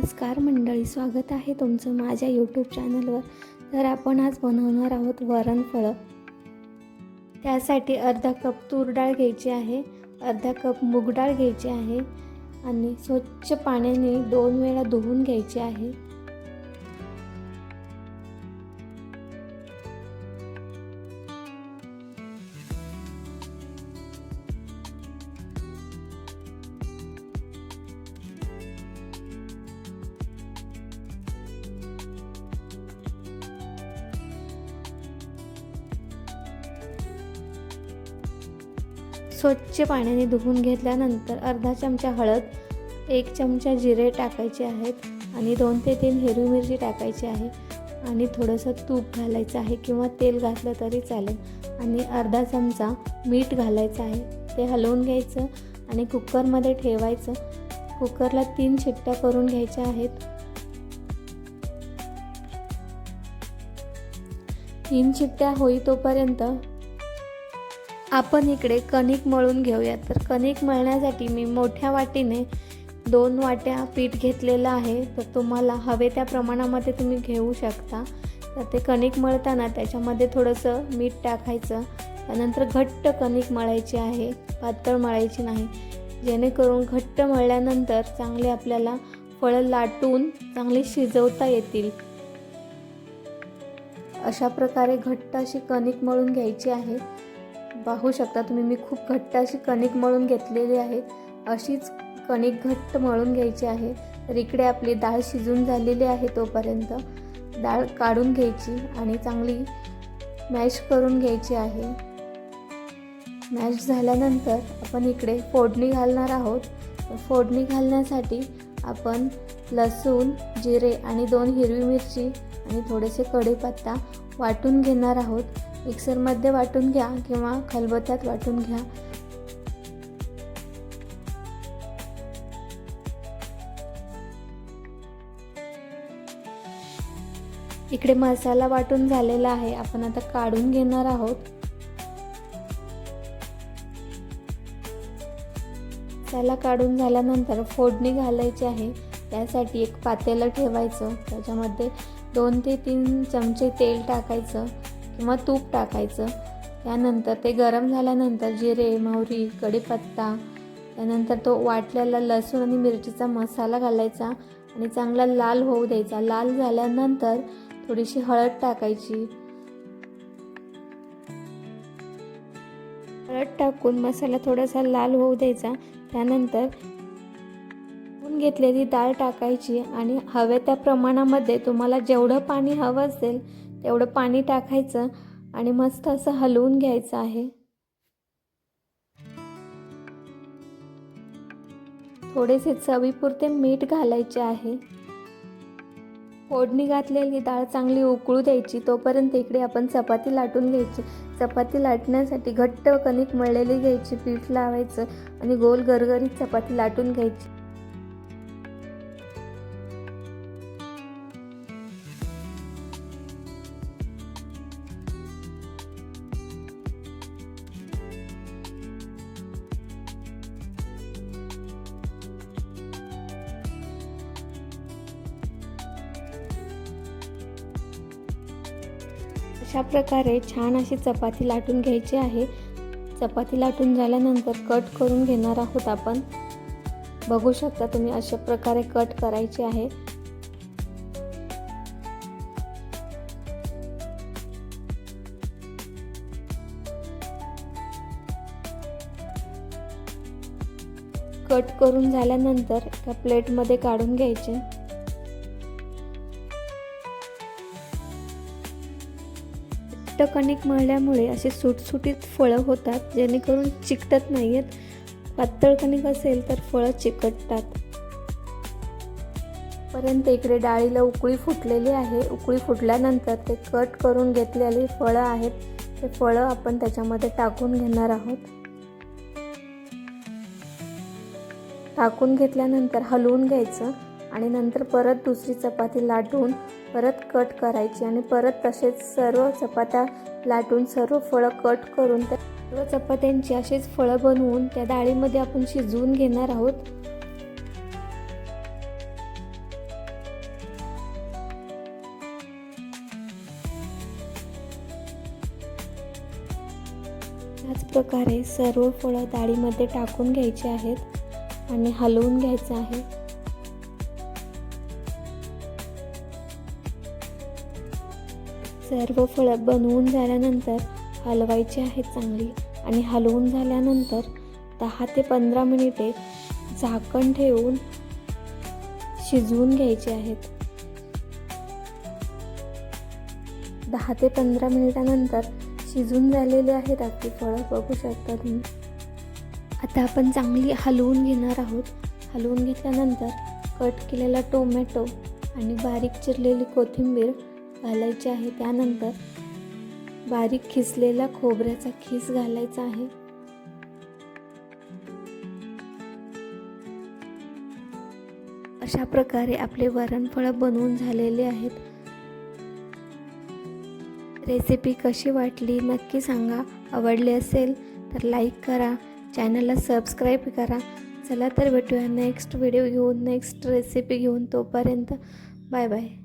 नमस्कार मंडळी, स्वागत आहे तुमचं माझ्या यूट्यूब चॅनलवर. तर आपण आज बनवणार आहोत वरणफळं. त्यासाठी अर्धा कप तूर डाळ घ्यायची आहे, अर्धा कप मूग डाळ घ्यायची आहे आणि स्वच्छ पाण्याने 2 वेळा धुवून घ्यायची आहे. स्वच्छ पाण्याने धुवून घेतल्यानंतर अर्धा चमचा हळद, 1 चमचा जिरे टाकायचे आहेत आणि 2 ते 3 हिरवी मिरची टाकायची आहे आणि थोडंसं तूप घालायचं आहे किंवा तेल घातलं तरी चालेल आणि अर्धा चमचा मीठ घालायचं आहे. ते हलवून घ्यायचं आणि कुकरमध्ये ठेवायचं. कुकरला 3 शिट्ट्या करून घ्यायच्या आहेत. 3 शिट्ट्या होई तोपर्यंत आपण इकडे कणिक मळून घेऊया. तर कणिक मळण्यासाठी मी मोठ्या वाटीने 2 वाट्या पीठ घेतलेलं आहे. तर तुम्हाला हवे त्या प्रमाणामध्ये तुम्ही घेऊ शकता. तर ते कणिक मळताना त्याच्यामध्ये थोडंसं मीठ टाकायचं. त्यानंतर घट्ट कणिक मळायची आहे, पातळ मळायची नाही, जेणेकरून घट्ट मळल्यानंतर चांगले आपल्याला फळं लाटून चांगले शिजवता येतील. अशा प्रकारे घट्ट अशी कणिक मळून घ्यायची आहे. पाहू शकता तुम्ही, मी खूप घट्ट अशी कणिक मळून घेतलेली आहे. अशीच कणिक घट्ट मळून घ्यायची आहे. तर इकडे आपली डाळ शिजून झालेली आहे. तोपर्यंत डाळ काढून घ्यायची आणि चांगली मॅश करून घ्यायची आहे. मॅश झाल्यानंतर आपण इकडे फोडणी घालणार आहोत. फोडणी घालण्यासाठी आपण लसूण, जिरे आणि 2 हिरवी मिरची आणि थोडेसे कढीपत्ता वाटून घेणार आहोत. मिक्सरमध्ये वाटून घ्या किंवा खलबत्त्यात वाटून घ्या. इकडे मसाला वाटून झालेला आहे. आपण आता काढून घेणार आहोत. मसाला काढून झाल्यानंतर फोडणी घालायची आहे. त्यासाठी एक पातेलं ठेवायचं. त्याच्यामध्ये 2 ते 3 चमचे तेल टाकायचं किंवा तूप टाकायचं. त्यानंतर ते गरम झाल्यानंतर जिरे, मोहरी, कढीपत्ता, त्यानंतर तो वाटलेला लसूण आणि मिरचीचा मसाला घालायचा आणि चांगला लाल होऊ द्यायचा. लाल झाल्यानंतर थोडीशी हळद टाकायची. हळद टाकून मसाला थोडासा लाल होऊ द्यायचा. त्यानंतर घेतलेली डाळ टाकायची आणि हव्या त्या प्रमाणामध्ये तुम्हाला जेवढं पाणी हवं असेल तेवढं पाणी टाकायचं आणि मस्त असं हलवून घ्यायचं आहे. थोडेसे चवीपुरते मीठ घालायचे आहे. फोडणी घातलेली डाळ चांगली उकळू द्यायची. तोपर्यंत इकडे आपण चपाती लाटून घ्यायची. चपाती लाटण्यासाठी घट्ट कणिक मळलेली घ्यायची, पीठ लावायचं आणि गोल गरगरीत चपाती लाटून घ्यायची. अशा प्रकारे छान अशी चपाती लाटून घ्यायची आहे. चपाती लाटून झाल्यानंतर कट करून घेणार आहोत आपण. बघू शकता तुम्ही, अशा प्रकारे कट करायची आहे. कट करून झाल्यानंतर त्या प्लेटमध्ये काढून घ्यायचे. कणिक मळल्यामुळे असे सुटसुटीत फळं होतात, जेणेकरून चिकटत नाही आहेत. पातळ कणिक असेल तर फळं चिकटतात. पर्यंत इकडे डाळीला उकळी फुटलेली आहे. उकळी फुटल्यानंतर ते कट करून घेतलेली फळं आहेत, ते फळं आपण त्याच्यामध्ये टाकून घेणार आहोत. टाकून घेतल्यानंतर हलवून घ्यायचं आणि नंतर परत दुसरी चपाती लाटून परत कट करायची आणि परत तसेच सर्व चपात्या लाटून सर्व फळं कट करून त्या सर्व चपात्यांची अशीच फळं बनवून त्या डाळीमध्ये आपण शिजवून घेणार आहोत. त्याच प्रकारे सर्व फळं डाळीमध्ये टाकून घ्यायची आहेत आणि हलवून घ्यायचं आहे. सर्व फळं बनवून झाल्यानंतर हलवायची आहेत चांगली आणि हलवून झाल्यानंतर 10 ते 15 मिनिटे झाकण ठेवून शिजवून घ्यायचे आहेत. 10 ते 15 मिनिटानंतर शिजून झालेले आहेत आपली फळं, बघू शकता तुम्ही. आता आपण चांगली हलवून घेणार आहोत. हलवून घेतल्यानंतर कट केलेला टोमॅटो आणि बारीक चिरलेली कोथिंबीर घालायची आहे. त्यानंतर बारीक खिसलेला खोबऱ्याचा खीस घालायचा आहे. अशा प्रकारे आपले वरणफळं बनवून झालेले आहेत. रेसिपी कशी वाटली नक्की सांगा. आवडली असेल तर लाईक करा, चॅनलला सबस्क्राईब करा. चला तर भेटूया नेक्स्ट व्हिडिओ घेऊन, नेक्स्ट रेसिपी घेऊन. तोपर्यंत बाय बाय.